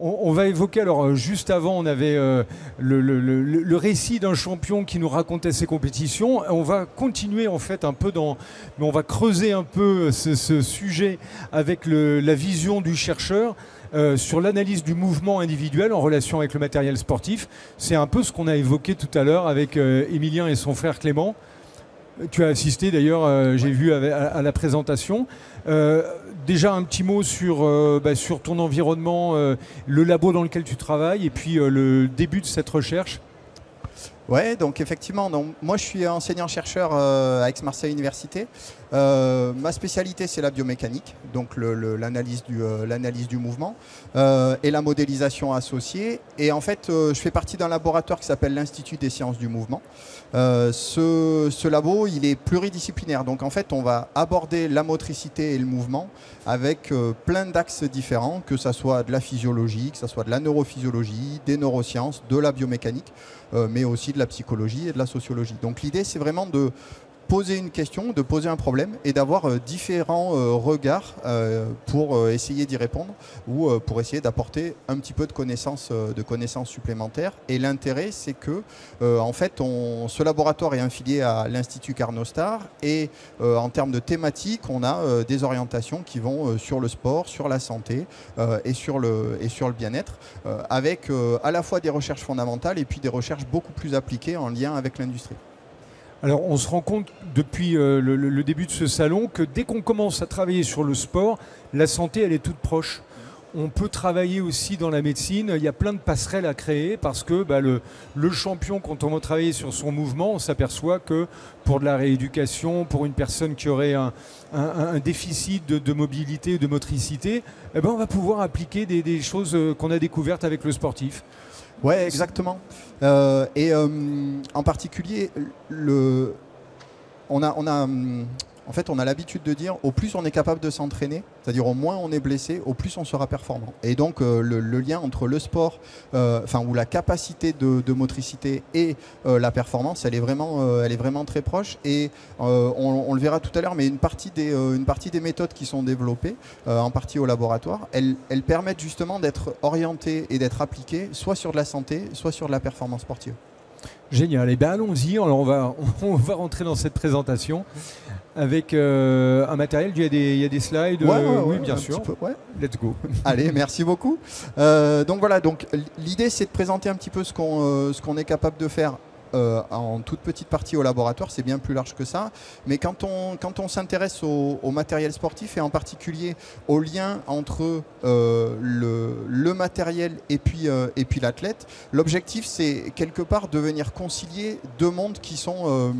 On va évoquer, alors juste avant, on avait le récit d'un champion qui nous racontait ses compétitions. On va continuer en fait un peu mais on va creuser un peu ce sujet avec la vision du chercheur sur l'analyse du mouvement individuel en relation avec le matériel sportif. C'est un peu ce qu'on a évoqué tout à l'heure avec Émilien et son frère Clément. Tu as assisté d'ailleurs, j'ai vu à la présentation. Déjà un petit mot sur ton environnement, le labo dans lequel tu travailles et puis le début de cette recherche. Ouais, donc effectivement, moi je suis enseignant-chercheur à Aix-Marseille Université. Ma spécialité c'est la biomécanique, donc l'analyse du mouvement et la modélisation associée. Et en fait, je fais partie d'un laboratoire qui s'appelle l'Institut des sciences du mouvement. Ce labo, il est pluridisciplinaire. Donc en fait, on va aborder la motricité et le mouvement avec plein d'axes différents, que ce soit de la physiologie, que ce soit de la neurophysiologie, des neurosciences, de la biomécanique, mais aussi de la psychologie et de la sociologie. Donc l'idée, c'est vraiment de poser une question, de poser un problème et d'avoir différents regards pour essayer d'y répondre ou pour essayer d'apporter un petit peu de connaissances supplémentaires. Et l'intérêt, c'est que en fait, ce laboratoire est affilié à l'Institut Carnot Star et en termes de thématiques, on a des orientations qui vont sur le sport, sur la santé et sur le bien-être, avec à la fois des recherches fondamentales et puis des recherches beaucoup plus appliquées en lien avec l'industrie. Alors on se rend compte depuis le début de ce salon que dès qu'on commence à travailler sur le sport, la santé elle est toute proche. On peut travailler aussi dans la médecine, il y a plein de passerelles à créer parce que le champion, quand on va travailler sur son mouvement, on s'aperçoit que pour de la rééducation, pour une personne qui aurait un déficit de mobilité, de motricité, eh ben on va pouvoir appliquer des choses qu'on a découvertes avec le sportif. Ouais, exactement. En particulier, on a l'habitude de dire au plus on est capable de s'entraîner, c'est-à-dire au moins on est blessé, au plus on sera performant. Et donc le lien entre le sport, ou la capacité de motricité et la performance, elle est vraiment très proche. Et on le verra tout à l'heure, mais une partie des méthodes qui sont développées, en partie au laboratoire, elles permettent justement d'être orientées et d'être appliquées soit sur de la santé, soit sur de la performance sportive. Génial. Et bien allons-y. Alors on va rentrer dans cette présentation avec un matériel. Il y a des slides. Oui, bien sûr. Ouais. Let's go. Allez, merci beaucoup. Donc voilà. Donc l'idée, c'est de présenter un petit peu ce qu'on est capable de faire. En toute petite partie au laboratoire, c'est bien plus large que ça. Mais quand on s'intéresse au matériel sportif et en particulier au lien entre le matériel et puis l'athlète, l'objectif c'est quelque part de venir concilier deux mondes qui sont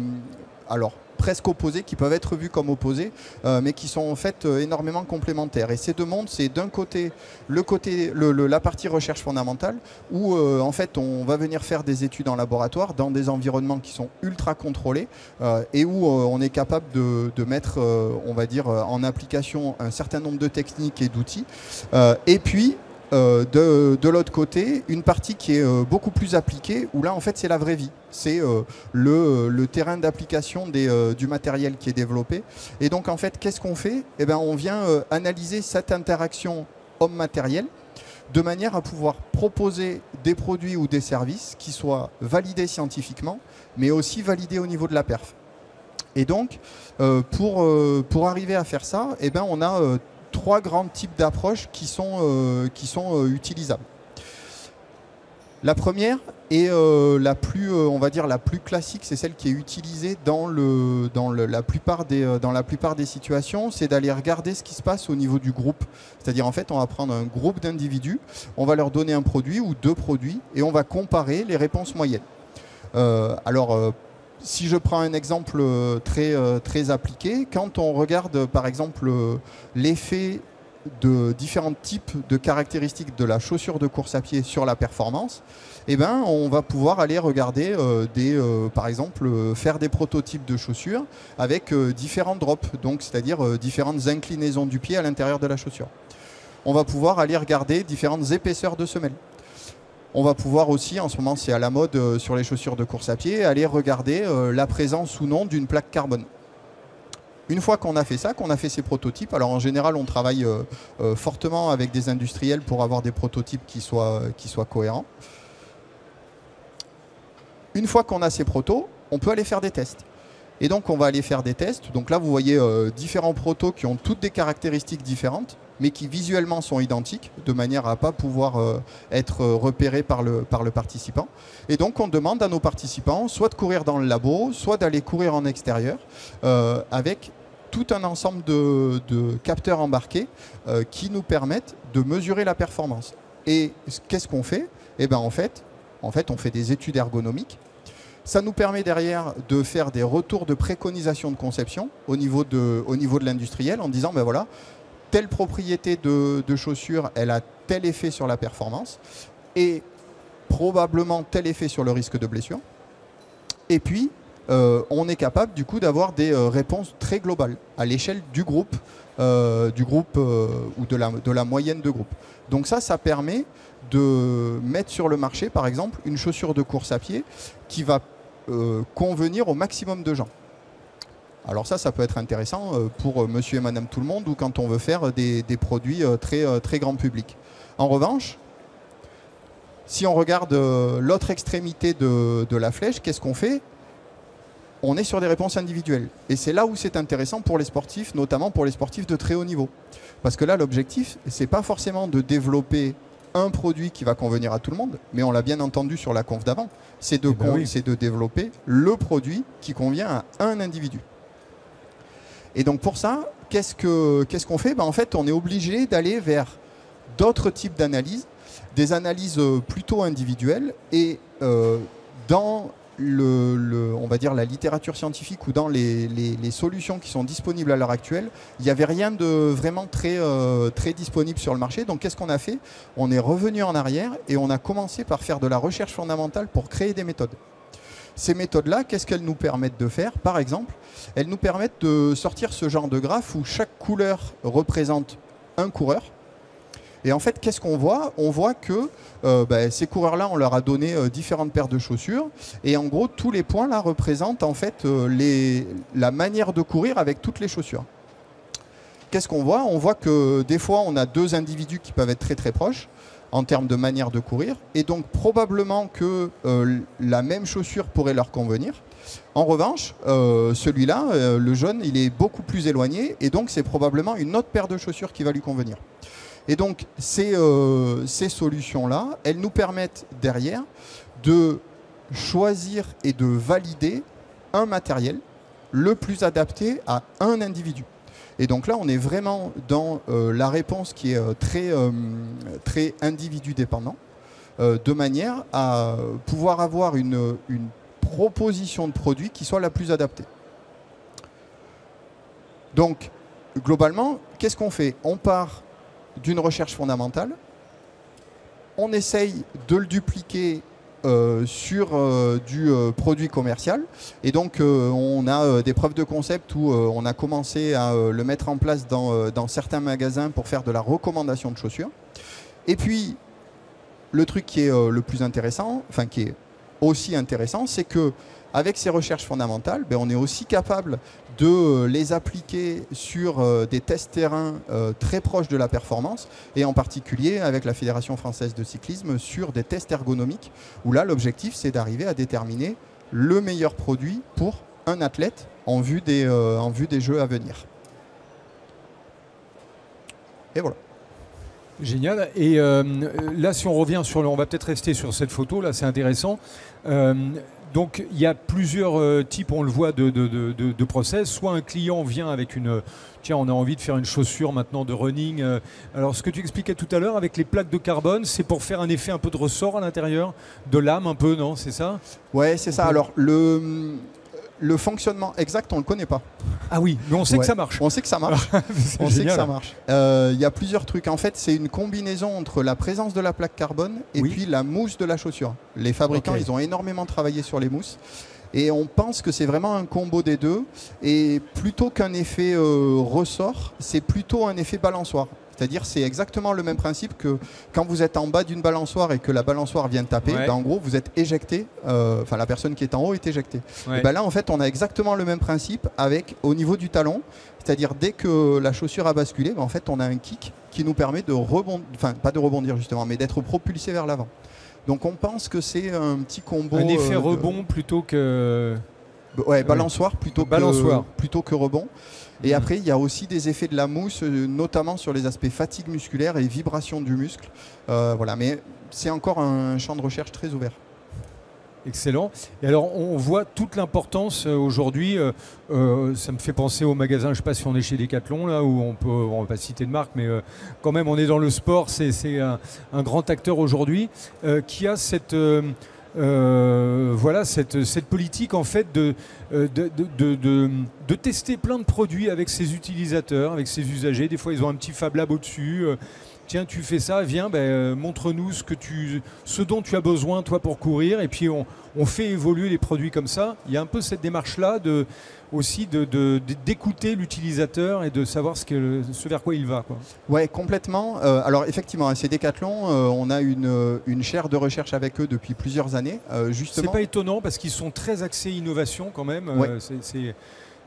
presque opposés, qui peuvent être vus comme opposés, mais qui sont en fait énormément complémentaires. Et ces deux mondes, c'est d'un côté la partie recherche fondamentale, où en fait on va venir faire des études en laboratoire dans des environnements qui sont ultra contrôlés et où on est capable de mettre, on va dire, en application un certain nombre de techniques et d'outils. Et puis de l'autre côté, une partie qui est beaucoup plus appliquée, où là en fait c'est la vraie vie. C'est le terrain d'application du matériel qui est développé. Et donc en fait, qu'est-ce qu'on fait? Eh ben, on vient analyser cette interaction homme-matériel de manière à pouvoir proposer des produits ou des services qui soient validés scientifiquement, mais aussi validés au niveau de la perf. Et donc, pour arriver à faire ça, eh ben, on a trois grands types d'approches qui sont utilisables. La première est la plus classique, c'est celle qui est utilisée dans la plupart des situations, c'est d'aller regarder ce qui se passe au niveau du groupe. C'est-à-dire en fait, on va prendre un groupe d'individus, on va leur donner un produit ou deux produits et on va comparer les réponses moyennes. Si je prends un exemple très appliqué, quand on regarde par exemple l'effet de différents types de caractéristiques de la chaussure de course à pied sur la performance, eh ben, on va pouvoir aller regarder par exemple faire des prototypes de chaussures avec différents drops, donc c'est-à-dire différentes inclinaisons du pied à l'intérieur de la chaussure. On va pouvoir aller regarder différentes épaisseurs de semelles. On va pouvoir aussi, en ce moment c'est à la mode sur les chaussures de course à pied, aller regarder la présence ou non d'une plaque carbone. Une fois qu'on a fait ça, qu'on a fait ces prototypes, alors en général on travaille fortement avec des industriels pour avoir des prototypes qui soient cohérents. Une fois qu'on a ces protos, on peut aller faire des tests. Et donc on va aller faire des tests. Donc là vous voyez différents protos qui ont toutes des caractéristiques différentes, mais qui visuellement sont identiques, de manière à ne pas pouvoir être repérés par le participant. Et donc on demande à nos participants soit de courir dans le labo, soit d'aller courir en extérieur, avec tout un ensemble de capteurs embarqués qui nous permettent de mesurer la performance. Et qu'est-ce qu'on fait? Eh bien en fait, on fait des études ergonomiques. Ça nous permet derrière de faire des retours de préconisation de conception au niveau de l'industriel en disant, ben voilà, telle propriété de chaussure, elle a tel effet sur la performance et probablement tel effet sur le risque de blessure. Et puis, on est capable du coup d'avoir des réponses très globales à l'échelle du groupe ou de la moyenne de groupe. Donc ça permet de mettre sur le marché, par exemple, une chaussure de course à pied qui va convenir au maximum de gens. Alors ça peut être intéressant pour monsieur et madame tout le monde ou quand on veut faire des produits très grand public. En revanche, si on regarde l'autre extrémité de la flèche, qu'est-ce qu'on fait? On est sur des réponses individuelles. Et c'est là où c'est intéressant pour les sportifs, notamment pour les sportifs de très haut niveau. Parce que là, l'objectif, c'est pas forcément de développer un produit qui va convenir à tout le monde, mais on l'a bien entendu sur la conf d'avant, c'est de développer le produit qui convient à un individu. Et donc pour ça, qu'est-ce qu'on fait? En fait, on est obligé d'aller vers d'autres types d'analyses, des analyses plutôt individuelles, et dans on va dire la littérature scientifique ou dans les solutions qui sont disponibles à l'heure actuelle, il n'y avait rien de vraiment très disponible sur le marché. Donc qu'est-ce qu'on a fait? On est revenu en arrière et on a commencé par faire de la recherche fondamentale pour créer des méthodes. Ces méthodes-là, qu'est-ce qu'elles nous permettent de faire? Par exemple, elles nous permettent de sortir ce genre de graphe où chaque couleur représente un coureur. Et en fait, qu'est-ce qu'on voit? On voit que ces coureurs-là, on leur a donné différentes paires de chaussures. Et en gros, tous les points là représentent en fait la manière de courir avec toutes les chaussures. Qu'est-ce qu'on voit? On voit que des fois, on a deux individus qui peuvent être très proches en termes de manière de courir. Et donc, probablement que la même chaussure pourrait leur convenir. En revanche, celui-là, le jaune, il est beaucoup plus éloigné. Et donc, c'est probablement une autre paire de chaussures qui va lui convenir. Et donc, ces solutions-là, elles nous permettent derrière de choisir et de valider un matériel le plus adapté à un individu. Et donc là, on est vraiment dans la réponse qui est très individu dépendant, de manière à pouvoir avoir une proposition de produit qui soit la plus adaptée. Donc, globalement, qu'est-ce qu'on fait? On part d'une recherche fondamentale, on essaye de le dupliquer sur du produit commercial et donc on a des preuves de concept où on a commencé à le mettre en place dans certains magasins pour faire de la recommandation de chaussures. Et puis le truc qui est le plus intéressant, enfin qui est aussi intéressant, c'est que avec ces recherches fondamentales, on est aussi capable de les appliquer sur des tests terrain très proches de la performance et en particulier avec la Fédération française de cyclisme sur des tests ergonomiques où là l'objectif c'est d'arriver à déterminer le meilleur produit pour un athlète en vue des Jeux à venir. Et voilà. Génial. Et là, si on revient sur on va peut-être rester sur cette photo, là c'est intéressant. Donc il y a plusieurs types, on le voit, de process. Soit un client vient avec tiens, on a envie de faire une chaussure maintenant de running. Alors ce que tu expliquais tout à l'heure avec les plaques de carbone, c'est pour faire un effet un peu de ressort à l'intérieur, de lame un peu, non? C'est ça? Ouais, c'est ça. Alors le fonctionnement exact, on ne le connaît pas. Ah oui, mais on sait que ça marche. On sait que ça marche. On sait que ça marche. Il y a plusieurs trucs. En fait, c'est une combinaison entre la présence de la plaque carbone et puis la mousse de la chaussure. Les fabricants, ils ont énormément travaillé sur les mousses. Et on pense que c'est vraiment un combo des deux. Et plutôt qu'un effet ressort, c'est plutôt un effet balançoire. C'est-à-dire c'est exactement le même principe que quand vous êtes en bas d'une balançoire et que la balançoire vient taper, Ouais. ben, en gros vous êtes éjecté, enfin la personne qui est en haut est éjectée. Ouais. Et ben là en fait on a exactement le même principe avec au niveau du talon, c'est-à-dire dès que la chaussure a basculé, ben, en fait on a un kick qui nous permet de rebondir, enfin pas de rebondir justement, mais d'être propulsé vers l'avant. Donc on pense que c'est un petit combo. Un effet rebond plutôt que... Ouais, balançoire plutôt que rebond. Et Mmh. après, il y a aussi des effets de la mousse, notamment sur les aspects fatigue musculaire et vibration du muscle. Voilà, mais c'est encore un champ de recherche très ouvert. Excellent. Et alors, on voit toute l'importance aujourd'hui. Ça me fait penser au magasin, je ne sais pas si on est chez Decathlon, là, où on ne va pas citer de marque, mais quand même, on est dans le sport. C'est un grand acteur aujourd'hui qui a cette politique en fait de tester plein de produits avec ses utilisateurs, avec ses usagers. Des fois, ils ont un petit Fab Lab au-dessus. Tiens, tu fais ça, viens, montre-nous ce dont tu as besoin, toi, pour courir. Et puis, on fait évoluer les produits comme ça. Il y a un peu cette démarche-là aussi d'écouter l'utilisateur et de savoir ce vers quoi il va, quoi. Ouais, complètement. Alors, effectivement, chez Decathlon, on a une chaire de recherche avec eux depuis plusieurs années. Justement. C'est pas étonnant parce qu'ils sont très axés innovation quand même. Ouais.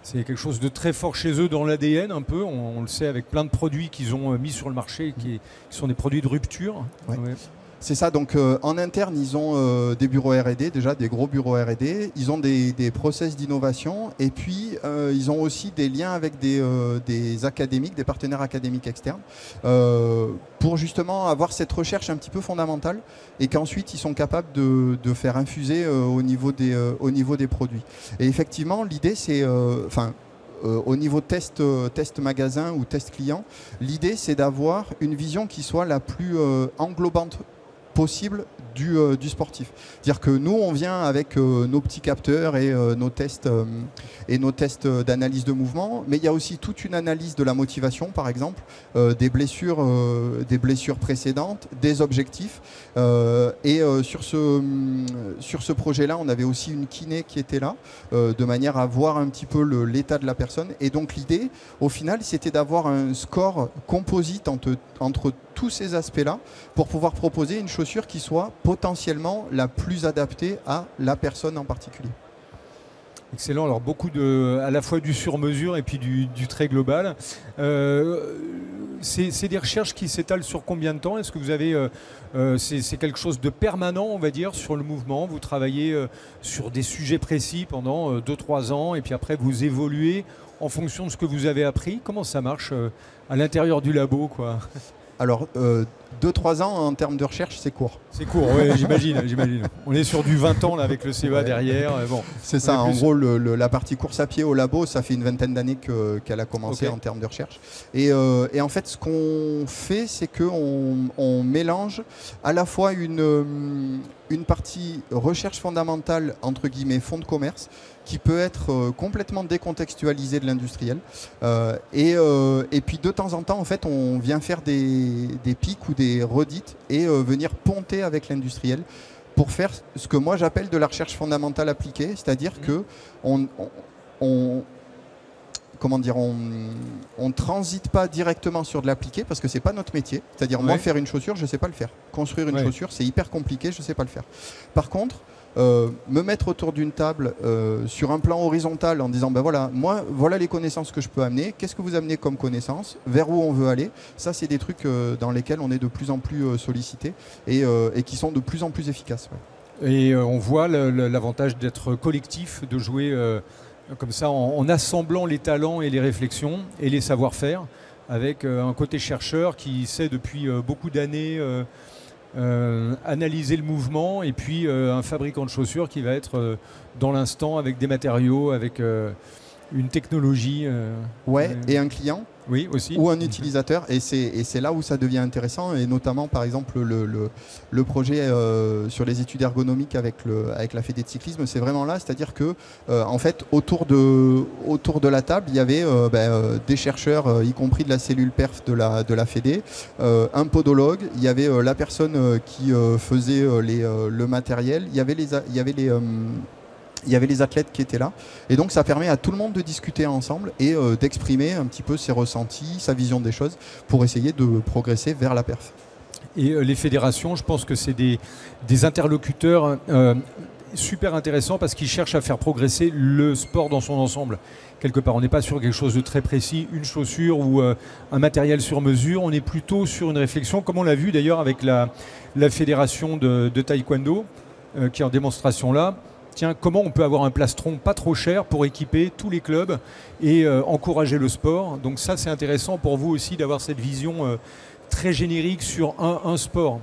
C'est quelque chose de très fort chez eux dans l'ADN un peu, on le sait avec plein de produits qu'ils ont mis sur le marché qui sont des produits de rupture. Ouais. Ouais. C'est ça, donc en interne ils ont des bureaux R&D, déjà des gros bureaux R&D, ils ont des process d'innovation et puis ils ont aussi des liens avec des académiques, des partenaires académiques externes pour justement avoir cette recherche un petit peu fondamentale et qu'ensuite ils sont capables de faire infuser au niveau des produits. Et effectivement l'idée c'est... au niveau test magasin ou test client, l'idée c'est d'avoir une vision qui soit la plus englobante possible du sportif. C'est-à-dire que nous, on vient avec nos petits capteurs et nos tests d'analyse de mouvement, mais il y a aussi toute une analyse de la motivation, par exemple, des blessures précédentes, des objectifs. Sur ce projet-là, on avait aussi une kiné qui était là, de manière à voir un petit peu l'état de la personne. Et donc l'idée, au final, c'était d'avoir un score composite entre tous ces aspects-là pour pouvoir proposer une chaussure qui soit potentiellement la plus adaptée à la personne en particulier. Excellent, alors beaucoup à la fois du sur-mesure et puis du très global. C'est des recherches qui s'étalent sur combien de temps? Est-ce que vous avez, c'est quelque chose de permanent, on va dire, sur le mouvement? Vous travaillez sur des sujets précis pendant 2-3 ans et puis après vous évoluez en fonction de ce que vous avez appris? Comment ça marche à l'intérieur du labo, quoi? Alors, 2-3 ans en termes de recherche, c'est court. C'est court, oui, j'imagine. On est sur du 20 ans là, avec le CEA derrière. Bon, c'est ça, en gros, la partie course à pied au labo, ça fait une vingtaine d'années qu'elle a commencé en termes de recherche. Et en fait, ce qu'on fait, c'est qu'on mélange à la fois une partie recherche fondamentale, entre guillemets, fonds de commerce, qui peut être complètement décontextualisé de l'industriel. Et puis de temps en temps, en fait, on vient faire des pics ou des redites et venir ponter avec l'industriel pour faire ce que moi j'appelle de la recherche fondamentale appliquée, c'est-à-dire que on transite pas directement sur de l'appliqué parce que c'est pas notre métier. C'est-à-dire moi faire une chaussure, je sais pas le faire. Construire une chaussure, c'est hyper compliqué, je sais pas le faire. Par contre, me mettre autour d'une table sur un plan horizontal en disant voilà les connaissances que je peux amener, qu'est-ce que vous amenez comme connaissances, vers où on veut aller, ça c'est des trucs dans lesquels on est de plus en plus sollicité et qui sont de plus en plus efficaces. Ouais. Et on voit l'avantage d'être collectif, de jouer comme ça en assemblant les talents et les réflexions et les savoir-faire avec un côté chercheur qui sait depuis beaucoup d'années analyser le mouvement et puis un fabricant de chaussures qui va être dans l'instant avec des matériaux, avec une technologie. Et un client. Oui, aussi. Ou un utilisateur, et c'est là où ça devient intéressant, et notamment par exemple le projet sur les études ergonomiques avec la Fédé de cyclisme, c'est vraiment là, c'est-à-dire que en fait autour de la table il y avait des chercheurs, y compris de la cellule perf de la Fédé, un podologue, il y avait la personne qui faisait le matériel, il y avait il y avait les athlètes qui étaient là. Et donc ça permet à tout le monde de discuter ensemble et d'exprimer un petit peu ses ressentis, sa vision des choses pour essayer de progresser vers la perf. Et les fédérations, je pense que c'est des interlocuteurs super intéressants parce qu'ils cherchent à faire progresser le sport dans son ensemble. Quelque part, on n'est pas sur quelque chose de très précis, une chaussure ou un matériel sur mesure, on est plutôt sur une réflexion, comme on l'a vu d'ailleurs avec la fédération de taekwondo, qui est en démonstration là. Tiens, comment on peut avoir un plastron pas trop cher pour équiper tous les clubs et encourager le sport. Donc ça, c'est intéressant pour vous aussi d'avoir cette vision très générique sur un sport.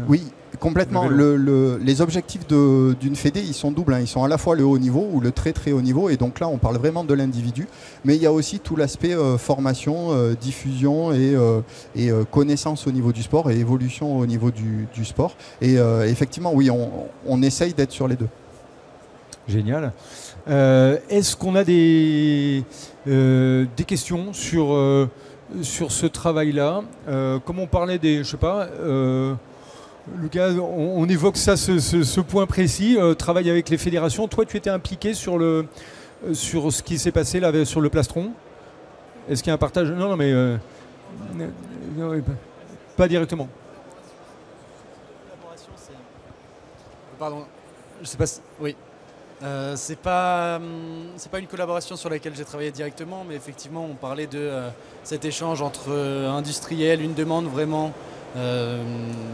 Oui, complètement. Les objectifs d'une fédé, ils sont doubles. Ils sont à la fois le haut niveau ou le très très haut niveau. Et donc là, on parle vraiment de l'individu. Mais il y a aussi tout l'aspect formation, diffusion et connaissance au niveau du sport et évolution au niveau du sport. Et effectivement, oui, on essaye d'être sur les deux. Génial. Est-ce qu'on a des questions sur ce travail-là? Comme on parlait des... Je sais pas... Lucas, on évoque ça, ce point précis, travail avec les fédérations. Toi, tu étais impliqué sur ce qui s'est passé là, sur le plastron. Est-ce qu'il y a un partage? Non, mais non, pas directement. Pardon, je sais pas. Oui. C'est pas une collaboration sur laquelle j'ai travaillé directement, mais effectivement, on parlait de cet échange entre industriels, une demande vraiment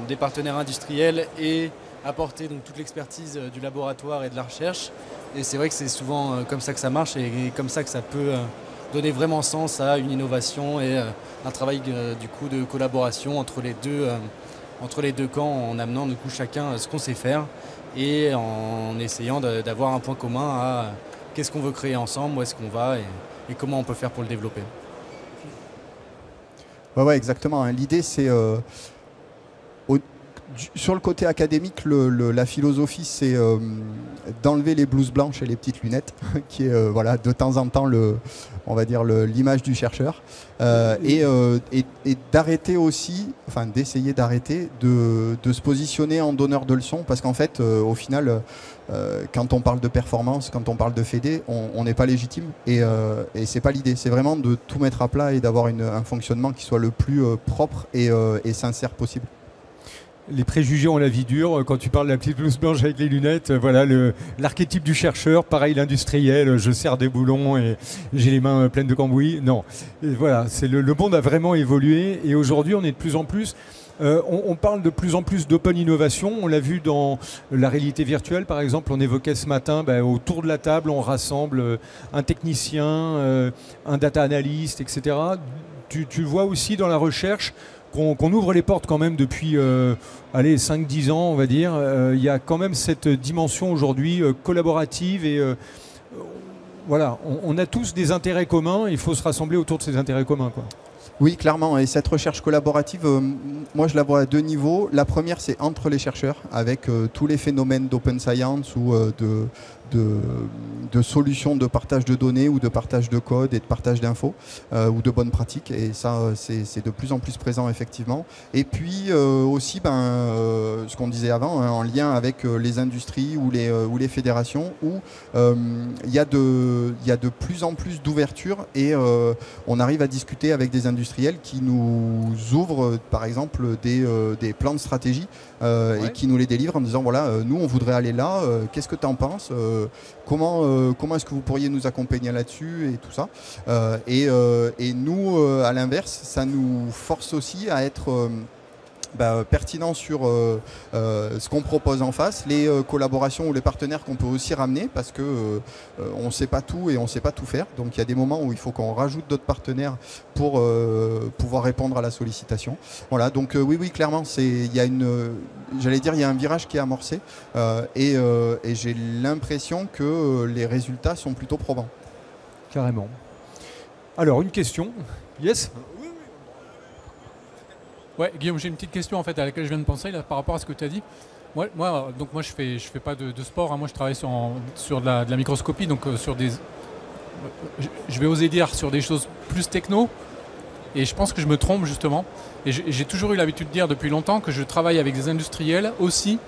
des partenaires industriels et apporter donc toute l'expertise du laboratoire et de la recherche. Et c'est vrai que c'est souvent comme ça que ça marche et comme ça que ça peut donner vraiment sens à une innovation et un travail du coup de collaboration entre les deux camps, en amenant du coup chacun ce qu'on sait faire et en essayant d'avoir un point commun à qu'est-ce qu'on veut créer ensemble, où est-ce qu'on va et comment on peut faire pour le développer. Ouais, exactement. L'idée, c'est sur le côté académique, la philosophie, c'est d'enlever les blouses blanches et les petites lunettes, qui est voilà, de temps en temps on va dire l'image du chercheur, et d'arrêter aussi, enfin d'essayer d'arrêter de se positionner en donneur de leçons, parce qu'en fait, au final, quand on parle de performance, quand on parle de fédé, on n'est pas légitime, et c'est pas l'idée. C'est vraiment de tout mettre à plat et d'avoir un fonctionnement qui soit le plus propre et sincère possible. Les préjugés ont la vie dure. Quand tu parles de la petite blouse blanche avec les lunettes, voilà l'archétype du chercheur, pareil l'industriel, je serre des boulons et j'ai les mains pleines de cambouis. Non, et voilà, le monde a vraiment évolué et aujourd'hui on est de plus en plus... on parle de plus en plus d'open innovation. On l'a vu dans la réalité virtuelle, par exemple. On évoquait ce matin, autour de la table, on rassemble un technicien, un data analyst, etc. Tu vois aussi dans la recherche qu'on ouvre les portes quand même depuis 5-10 ans, on va dire. Il y a quand même cette dimension aujourd'hui collaborative et voilà, on a tous des intérêts communs, il faut se rassembler autour de ces intérêts communs, quoi. Oui, clairement. Et cette recherche collaborative, moi je la vois à deux niveaux. La première, c'est entre les chercheurs, avec tous les phénomènes d'open science ou de solutions de partage de données ou de partage de code et de partage d'infos ou de bonnes pratiques. Et ça, c'est de plus en plus présent, effectivement. Et puis aussi, ce qu'on disait avant, en lien avec les industries ou les fédérations, où il y a de plus en plus d'ouverture et on arrive à discuter avec des industriels qui nous ouvrent, par exemple, des plans de stratégie et qui nous les délivrent en disant, voilà, nous, on voudrait aller là, qu'est-ce que tu en penses, comment est-ce que vous pourriez nous accompagner là-dessus et tout ça. Et nous, à l'inverse, ça nous force aussi à être pertinent sur ce qu'on propose en face, les collaborations ou les partenaires qu'on peut aussi ramener, parce que on ne sait pas tout et on ne sait pas tout faire. Donc il y a des moments où il faut qu'on rajoute d'autres partenaires pour pouvoir répondre à la sollicitation. Voilà, donc oui, clairement, il y a un virage qui est amorcé et j'ai l'impression que les résultats sont plutôt probants. Carrément. Alors, une question. Yes ? Ouais, Guillaume, j'ai une petite question en fait à laquelle je viens de penser là, par rapport à ce que tu as dit. Moi, je fais pas de sport. Hein. Moi, je travaille sur de la microscopie, donc sur des. Je vais oser dire sur des choses plus techno. Et je pense que je me trompe justement. Et j'ai toujours eu l'habitude de dire depuis longtemps que je travaille avec des industriels aussi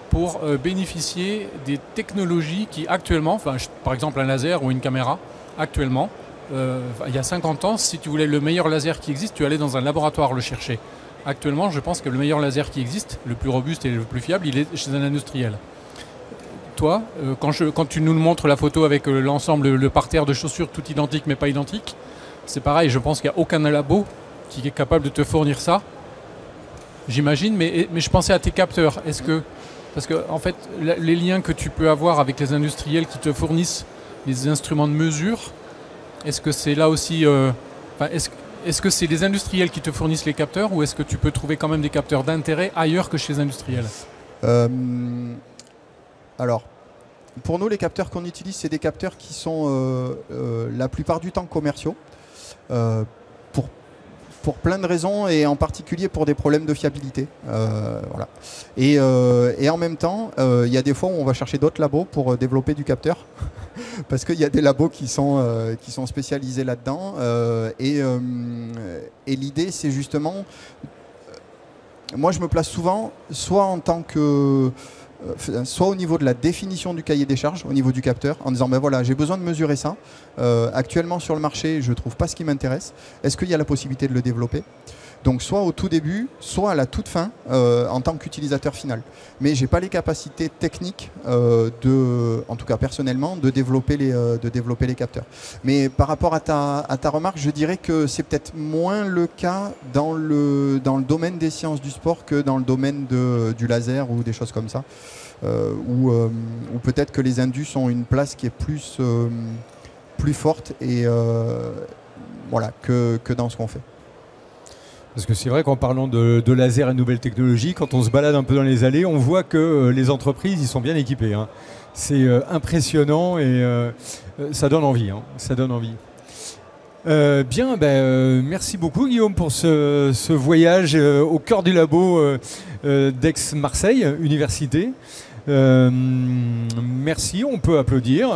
pour bénéficier des technologies qui actuellement, par exemple un laser ou une caméra, actuellement, il y a 50 ans, si tu voulais le meilleur laser qui existe, tu allais dans un laboratoire le chercher. Actuellement, je pense que le meilleur laser qui existe, le plus robuste et le plus fiable, il est chez un industriel. Toi, quand tu nous montres la photo avec l'ensemble, le parterre de chaussures tout identique mais pas identique, c'est pareil, je pense qu'il n'y a aucun labo qui est capable de te fournir ça. J'imagine, mais je pensais à tes capteurs. Parce que en fait, les liens que tu peux avoir avec les industriels qui te fournissent les instruments de mesure, est-ce que c'est là aussi... est-ce que c'est les industriels qui te fournissent les capteurs ou est-ce que tu peux trouver quand même des capteurs d'intérêt ailleurs que chez les industriels? Alors, pour nous, les capteurs qu'on utilise, c'est des capteurs qui sont la plupart du temps commerciaux, pour plein de raisons et en particulier pour des problèmes de fiabilité. Voilà. Et en même temps, il y a des fois où on va chercher d'autres labos pour développer du capteur, parce qu'il y a des labos qui sont spécialisés là-dedans. Et l'idée, c'est justement... Moi, je me place souvent, soit en tant que... soit au niveau de la définition du cahier des charges, au niveau du capteur, en disant ben voilà, j'ai besoin de mesurer ça. Actuellement sur le marché, je ne trouve pas ce qui m'intéresse. Est-ce qu'il y a la possibilité de le développer? Donc soit au tout début, soit à la toute fin, en tant qu'utilisateur final. Mais je n'ai pas les capacités techniques, en tout cas personnellement, de développer les capteurs. Mais par rapport à ta remarque, je dirais que c'est peut-être moins le cas dans le domaine des sciences du sport que dans le domaine du laser ou des choses comme ça. Où peut-être que les indus ont une place qui est plus forte et, voilà, que dans ce qu'on fait. Parce que c'est vrai qu'en parlant de laser et de nouvelles technologies, quand on se balade un peu dans les allées, on voit que les entreprises, ils sont bien équipées. Hein. C'est impressionnant et ça donne envie. Hein. Ça donne envie. Bien, merci beaucoup Guillaume pour ce voyage au cœur du labo d'Aix-Marseille Université. Merci, on peut applaudir.